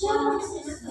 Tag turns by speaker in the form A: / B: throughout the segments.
A: Bismillahirrahmanirrahim.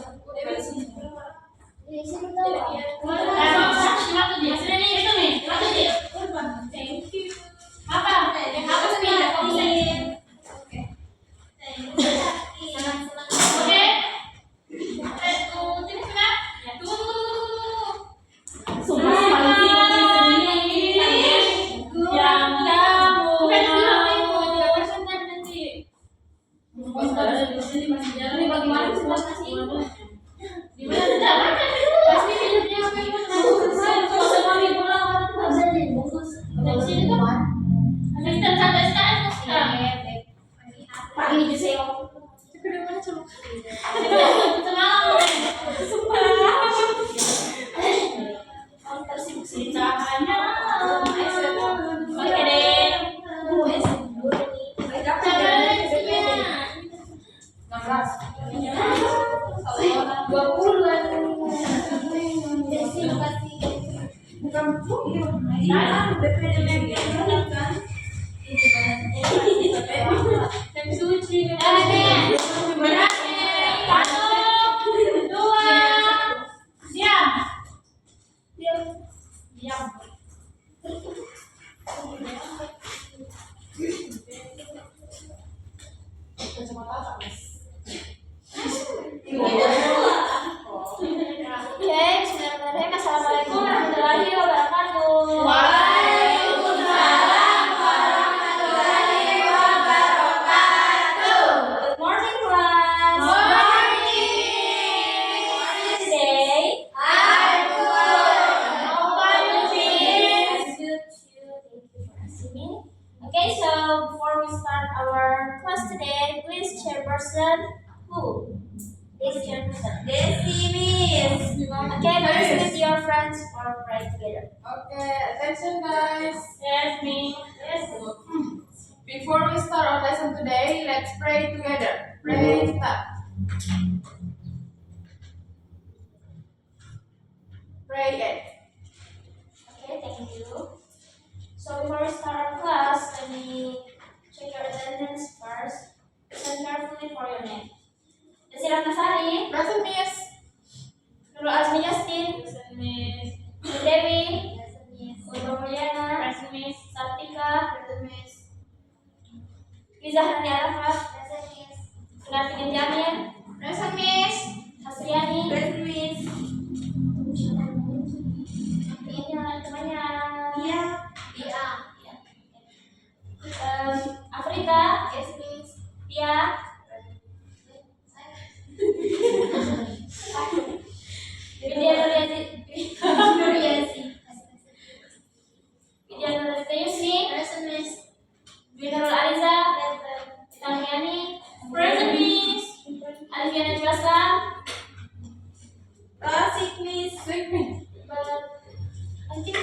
A: Assalamualaikum warahmatullahi wabarakatuh.
B: Waalaikumsalam warahmatullahi wabarakatuh.
A: Good morning, class. Today,
B: I'm good.
A: how are you doing? Good. Thank you for asking me. Okay, so before we start our class today, please chairperson who? This chairperson.
B: Desi Miss.
A: Okay, please meet your friends for pray together.
B: Okay, attention guys.
A: Yes, me. Yes.
B: Before we start our lesson today, let's pray together. Pray start. Pray it.
A: Okay, thank you. So before we start our class, let me check your attendance first. Listen carefully for your name. Desi Ratnasari,
B: Present Miss.
A: Nurul Azmi Justin,
B: Present Miss.
A: Dewi,
B: Present Miss.
A: Ulfa Mulyana,
B: Present Miss.
A: Sartika,
B: Present Miss.
A: Liza Harani Arafat, Sunarti Jamin,
B: Present Miss.
A: Hasriani,
B: Present Miss.
A: ini temannya.
B: Iya.
A: Iya. Afrika,
B: Yes Miss.
A: Pia, Widya Nuriasi, Widya Nurita Yusni,
B: Present Miss.
A: Dwi Nurul Aliza, Tamiani, Present Miss, Alfiana Jelaskan,
B: Asik Miss. Sweet Miss.
A: but I think I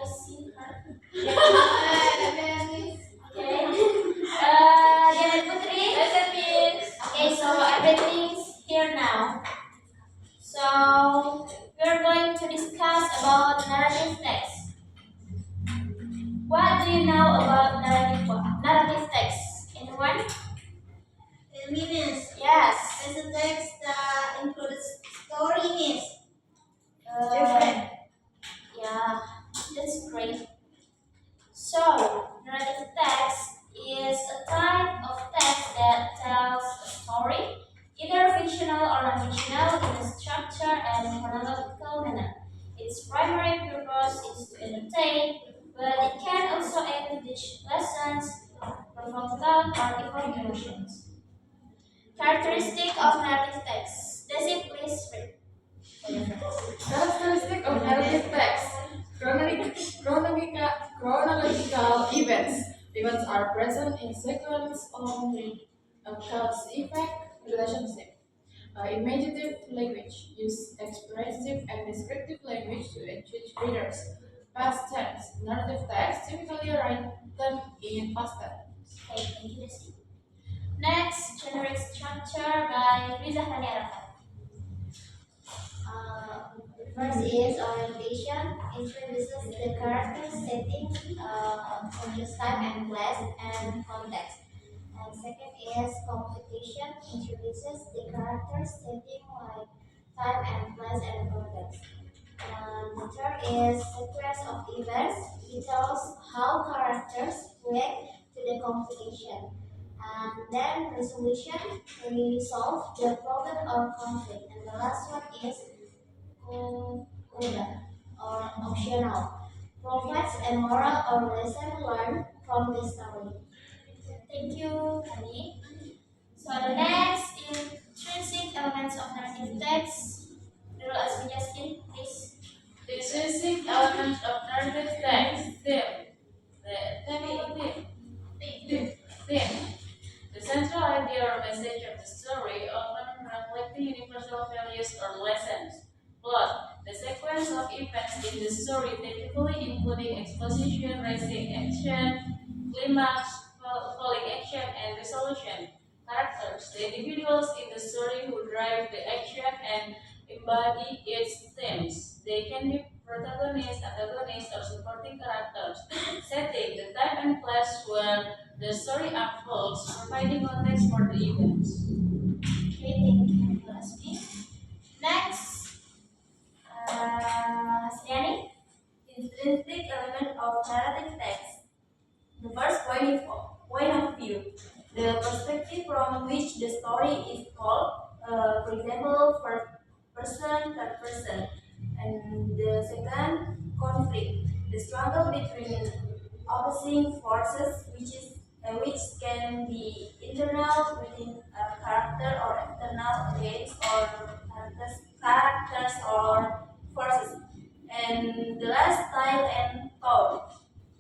A: see her. Okay. Janet Putri.
B: Present Miss.
A: Okay, so everything's here now. So we're going to discuss about narrative text. What do you know about narrative text? Anyone?
C: Miss,
A: Yes.
C: there's a text that includes story, Miss.
A: Different. Yeah, that's great. So, narrative text is a type of text that tells a story, either fictional or non-fictional, in a structured and chronological manner. Its primary purpose is to entertain, but it can also aid to teach lessons, provoke thought, or evoke emotions. Characteristic of narrative text. Desi, please read.
B: Characteristic of narrative text. Chronological events. Events are present in sequence only. Cause effect relationship. Imaginative language. Use expressive and descriptive language to engage readers. Past tense. Narrative text typically written in past tense.
A: Okay, thank you, Desi. Next, generic structure by Riza Hani Arafat.
C: First is orientation, introduces the character setting, conscious time and place and context.
A: And second is computation introduces the character setting like time and place and context. And the third is sequence of events. It tells how characters react to the computation. And then resolution resolve the problem or conflict. And the last one is coda or optional. Provides a moral or lesson learned from the story. Thank you, Hani. So the next intrinsic elements of narrative text. Dulu as Justin, please.
B: The intrinsic elements of narrative text. Theme. The central idea or message of the story, often reflecting universal values or lessons. Plot. The sequence of events in the story, typically including exposition, rising action, climax, falling action, and resolution. Characters. The individuals in the story who drive the action and embody its themes. They can be protagonists, antagonists, or supporting characters. Setting. The time and place where the story unfolds, providing context for the events.
A: Okay, thank you, Lasmi. Next, Sriani.
C: Intrinsic element of narrative text. The first point of view, the perspective from which the story is told. For example, first person, third person. And the second, conflict, the struggle between opposing forces, which can be internal within a character or external against or characters or forces. And the last, style and tone,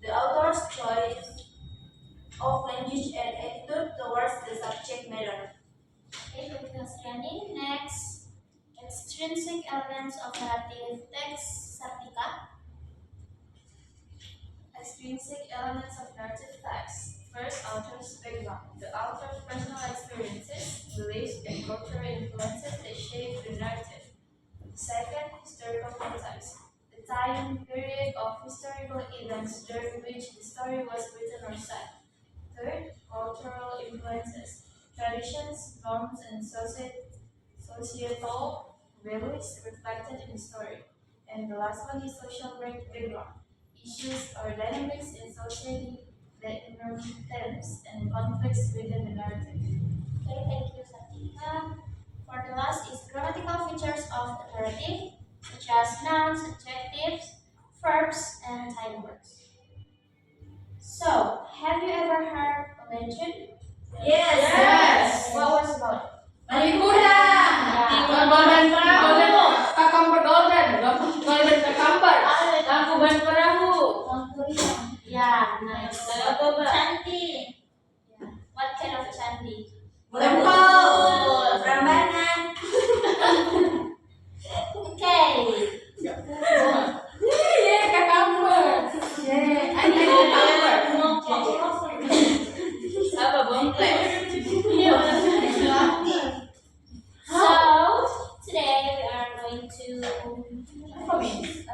C: the author's choice of language and attitude towards the subject matter.
A: Okay, thank you, Sriani. Next, extrinsic elements of narrative text, Sartika.
D: Extrinsic elements of narrative text. First, author's background. The author's personal experiences, beliefs, and cultural influences that shape the narrative. Second, historical context. The time period of historical events during which the story was written or set. Third, cultural influences. Traditions, norms, and societal values reflected in the story. And the last one is social background. Issues or dynamics in society that emerge themes and conflicts within the narrative.
A: Okay, thank you, Sartika. For the last is grammatical features of the narrative, such as nouns, adjectives, verbs, and time words. So, have you ever heard a legend?
C: Yes.
A: What was about it?
B: Manikuda.
A: Yeah.
B: Golden Kakambar. Tangkuban Perahu.
A: Yeah, nice.
C: Cantik.
A: Yeah. What kind of candi?
C: Lembut. Prambanan.
A: Okay.
B: Kakambar. Apa bongklek?
A: So, today we are going to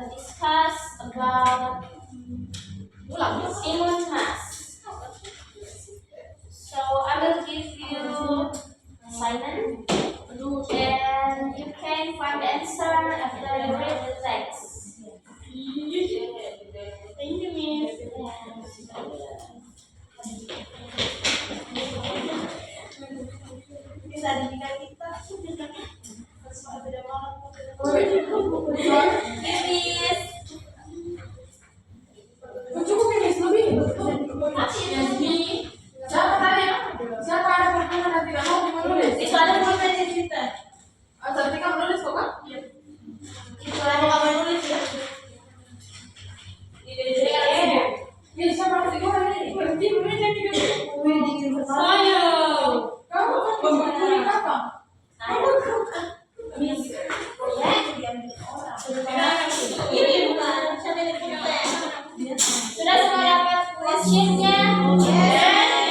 A: discuss about Imun task. So, I will give you assignment and you can find the answer after you read the text. Thank you, Miss.
C: Bisa didikan kita. Miss.
B: Cukup ini lebih. Siapa tadi? Siapa ada pertanyaan nanti kamu menulis?
C: Itu ada pulpen di kita.
B: Nanti kamu nulis kok kan?
C: Itu ada kamu nulis ya.
B: Ini siapa nanti kau ini? Berhenti meja tiga.
C: Saya.
B: Kamu kan membantu apa?
C: Miss. Ya, diambil orang. Ini bukan saya dari pulpen.
A: Sudah semua dapat questionnya?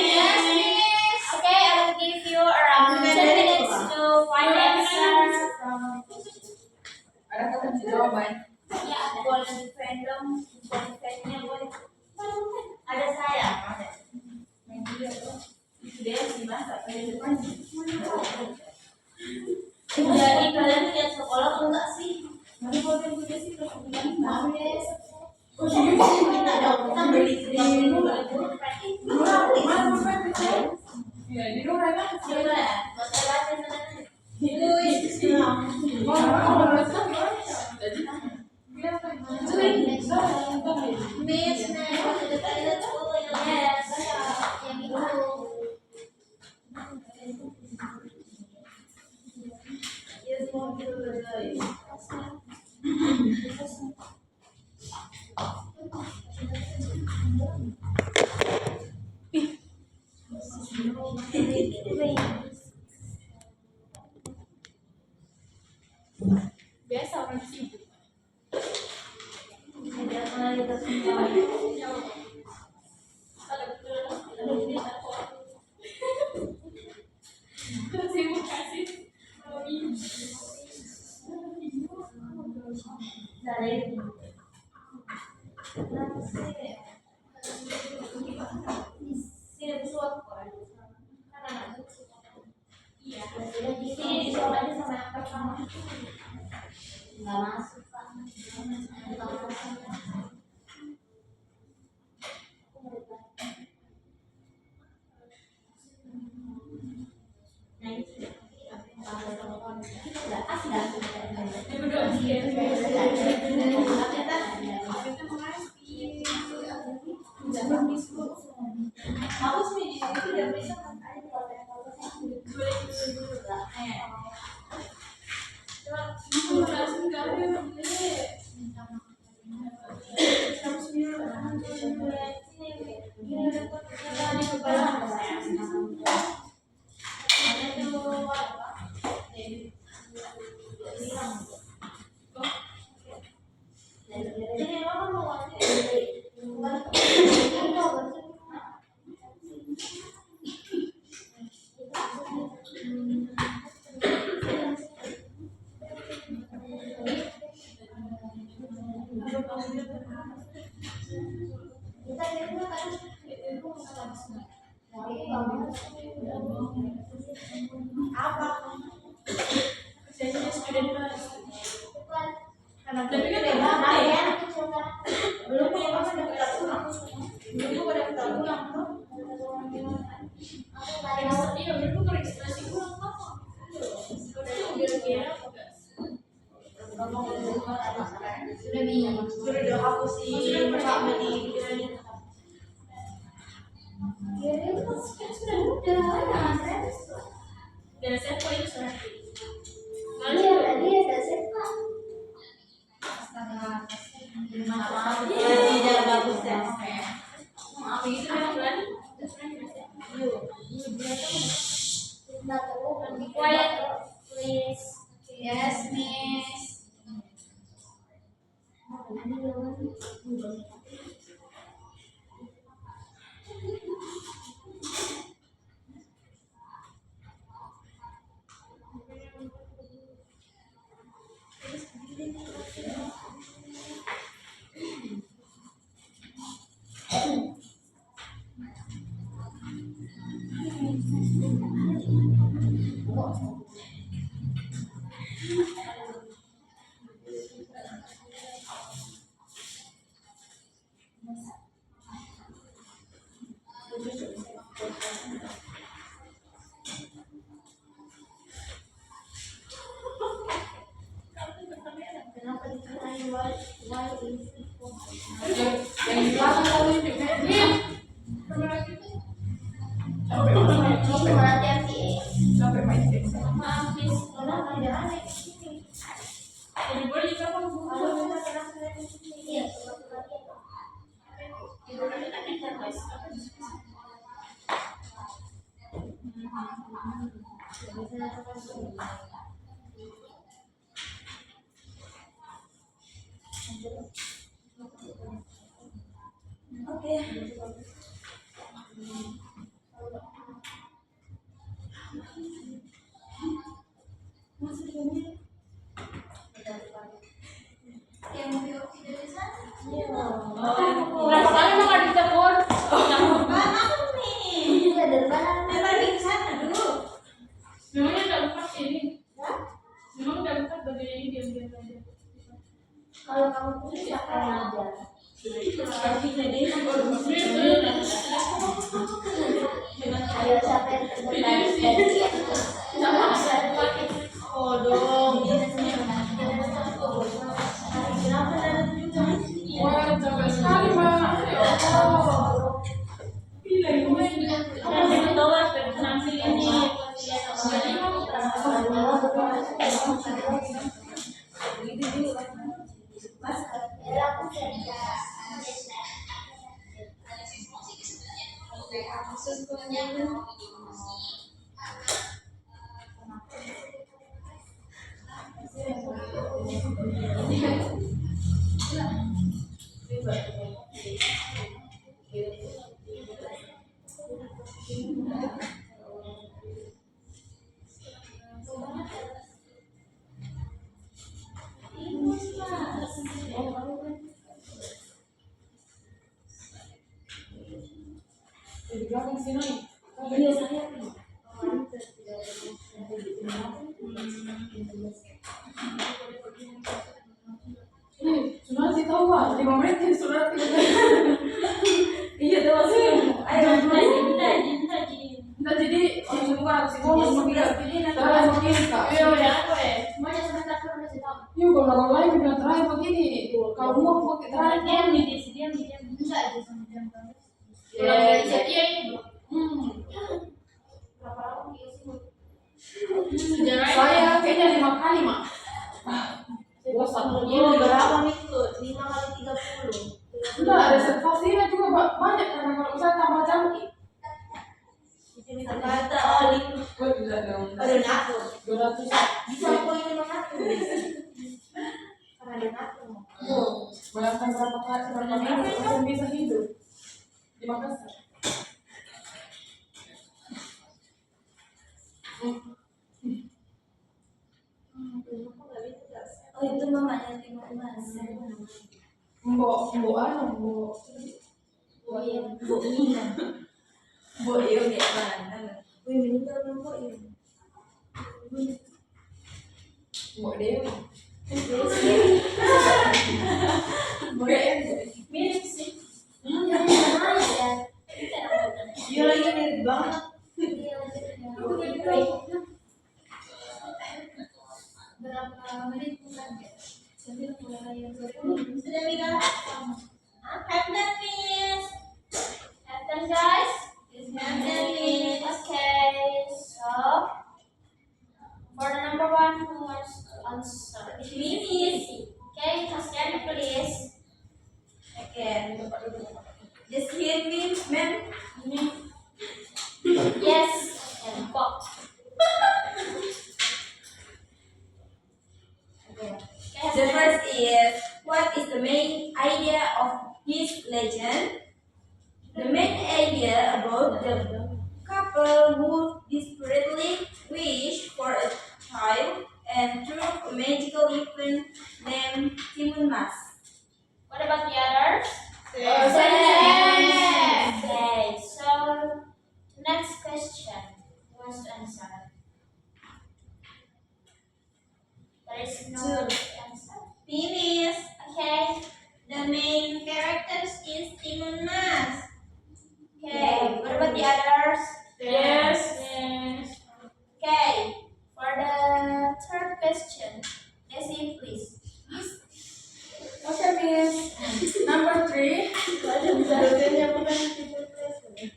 C: Yes, Miss.
A: Okay, I will give you around 10 minutes to find the answer from.
B: Ada kata jawaban.
A: Ya, ada.
C: Boleh di fandom, boleh. Ada saya. Ada.
B: Biasa orang sibuk. Sibuk kasih.
A: Nggak masuk Pak. Quiet, please. Yes, Miss.
B: Berapa kali lo nggak ditegur? Memangnya nggak lupa ini? Memang nggak lupa bagian ini diam-diam aja.
A: Kalau kamu punya siapa yang ngajar? Ayo siapa yang terbaik?
B: Oh dong. Wah, capek sekali Mbak. Gila,
A: Iya.
B: Sunat sih tahu ah, 5 menit kan sunat kita.
C: Iya tuh maksudnya. Ayo
B: Ntar jadi semua ngomong begini terakhir begini kak.
A: Semuanya sebentar dulu kasih tahu.
B: Yuk kalau lain bilang terakhir begini. Kalau mau pakai terakhir.
A: Diam bisa aja sama diam kan.
B: Iya.
A: Dia ini bro.
C: Berapa lama dia sih?
B: Saya kayaknya 5 kali mak. Bosan.
C: Iya berapa nih tuh? 5 kali 30.
B: Enggak, reservasinya juga banyak karena kalau misalnya tambah jam
C: Kata Oli.
B: bisa dong.
C: Ada nato.
B: 200.
C: Bisa kok ini nato. Karena ada nato.
B: Bayangkan berapa minggu orang bisa hidup di Makassar.
C: Oh itu mamanya Timur Mas.
B: Mbok Mina.
C: Mbok iyo kayak mana? Wih meninggal belum Mbok iyo.
B: Mbok Dewi.
C: Mbok iyo.
A: Mirip sih.
C: Iya lagi mirip banget.
A: Berapa menit bukan ya? Sambil mulai yang
C: Sudah Mika? Have done miss.
A: Have done guys?
C: Have done miss.
A: Okay, so for the number one who wants to answer,
C: Miss.
A: okay, Hasyan please.
C: Okay. Just hear me, ma'am.
A: Yes, and Bob.
C: The first is, what is the main idea of this legend? The main idea about the couple who desperately wish for a child and through a magical event named Timun Mas.
A: What about the others?
C: Yes.
A: Okay, so next question. Who wants to answer? There is no answer.
C: Finish.
A: Okay.
C: The main characters is Timun Mas.
A: Okay. What about the others?
B: Yes.
A: Okay. For the third question, Essie, please.
B: Okay, Miss. Number 3.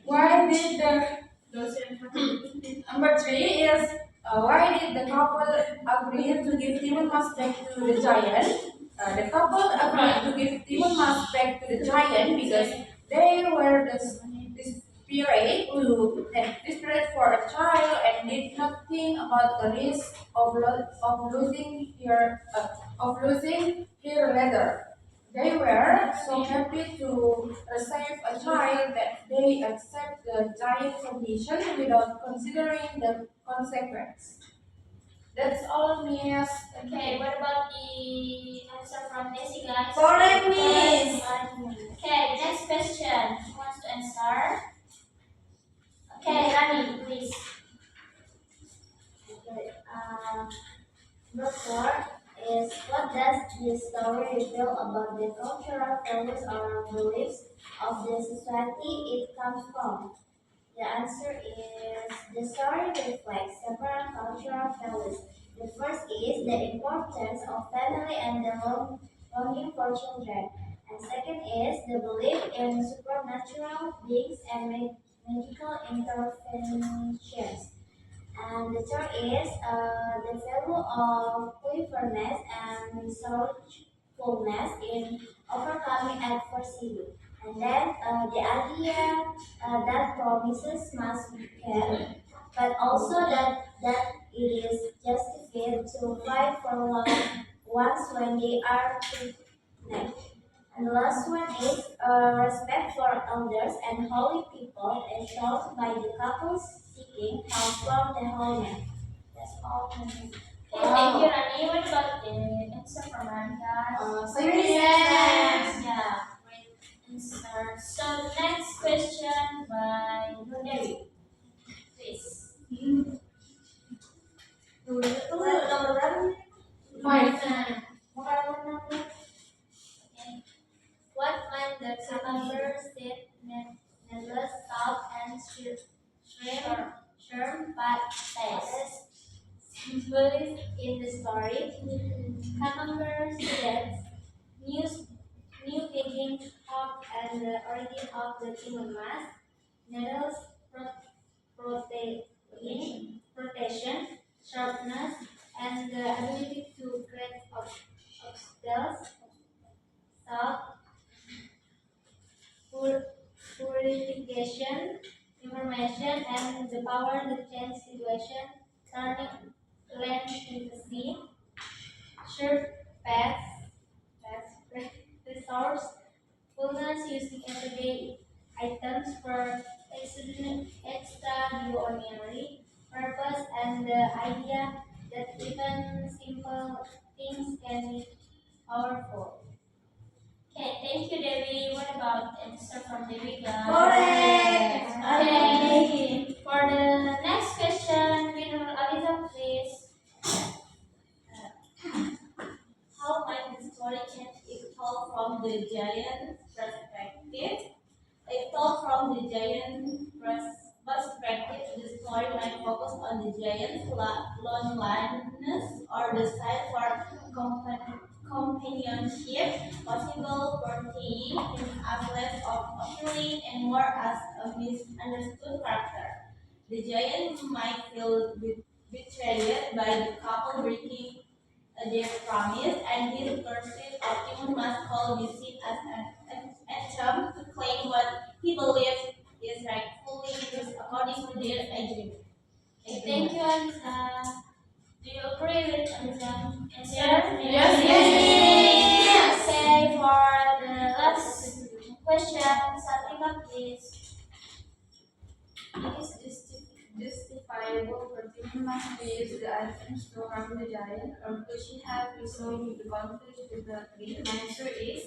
B: Why did the number 3 is why did the couple agree to give Timun Mas back to the giant? The couple agreed to give Timun Mas back to the giant because they were desperate for a child and did not think about the risk of losing her later. They were so happy to receive a child that they accept the giant condition without considering the consequence. That's all, Miss.
A: Okay. What about the answer from Essie, guys?
C: Correct, Miss.
A: Okay. Next question. Who wants to answer? Okay, Rani, please.
E: Number 4 is, what does this story reveal about the cultural values or beliefs of the society it comes from? The answer is, the story reflects several cultural values. The first is the importance of family and the longing for children. And second is the belief in supernatural beings and magical interventions. And the third is the value of cleverness and resourcefulness in overcoming adversity. And then the idea that promises must be kept, but also that it is justified to fight for loved ones when they are kidnapped. And the last one is respect for elders and holy people as shown by the couples seeking help from the holy man. That's all.
A: Okay, thank you, Rani. What about the answer from Rani, guys?
B: Yes.
A: Yeah, great answer. So the next question by Nur Dewi. Please.
C: Nomor berapa nih?
B: 5.
A: What plant the cucumber, seed, needles, salt, and shrimp but taste? Symbols in the story. Cucumber seeds, new beginning, hope, and the origin of the human mass. Needles, protection, sharpness, and the ability to create obstacles. Salt, purification, information, and the power to change situation, turning land into sea. Sure, pets, resource, fullness using everyday items for extraordinary purpose, and the idea that even simple things can be powerful. Okay, thank you, Devi. What about answer from Devi?
C: Correct.
A: Okay. For the next question, Binur Aliza, please.
F: How might the story change if told from the giant's perspective? If told from the giant's perspective, the story might focus on the giant's loneliness or the desire for companionship, possible portraying him as less of appealing and more as a misunderstood character. The giant might feel betrayed by the couple breaking their promise, and this pursuit of human must call be seen as an attempt to claim what he believes is rightfully his according to their agreement.
A: Okay, thank you, Aliza. Do you agree with Aliza's answer?
B: Yes, yes.
A: Okay, for the last question, Satika, please.
D: It is justifiable for Timon to use the items to harm the giant, or could she have resolved the conflict with the tree? My answer is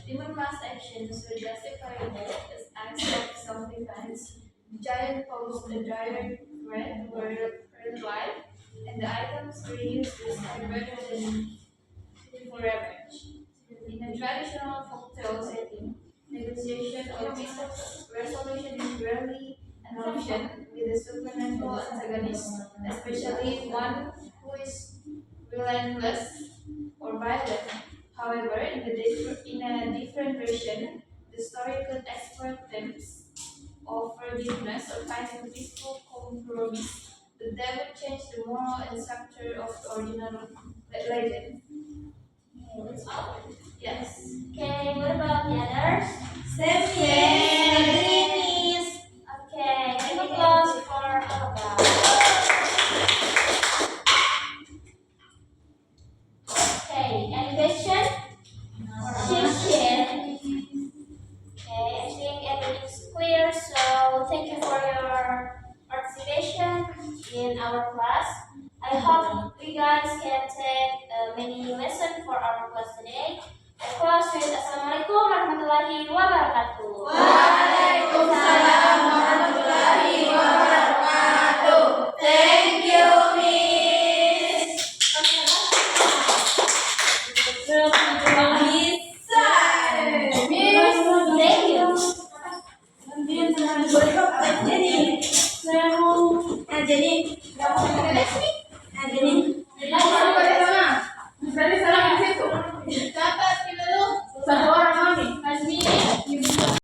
D: Timon's actions were justifiable as acts of self-defense. The giant posed a direct threat to her life, and the items were used to strike rather than for revenge. In a traditional folktale setting, negotiation or resolution is rarely an option with a supernatural antagonist, especially one who is relentless or violent. However, in a different version, the story could explore themes of forgiveness or finding a peaceful compromise, but that would change the moral and structure of the original legend. Yes.
A: Okay, what about the others?
C: Same here.
A: Okay, big applause for all of us. Okay, any question? Question. Okay, I think everything's clear, so thank you for your participation in our class. I hope you guys can take many lessons for our class today. I close with Assalamualaikum warahmatullahi wabarakatuh.
C: Waalaikumsalam warahmatullahi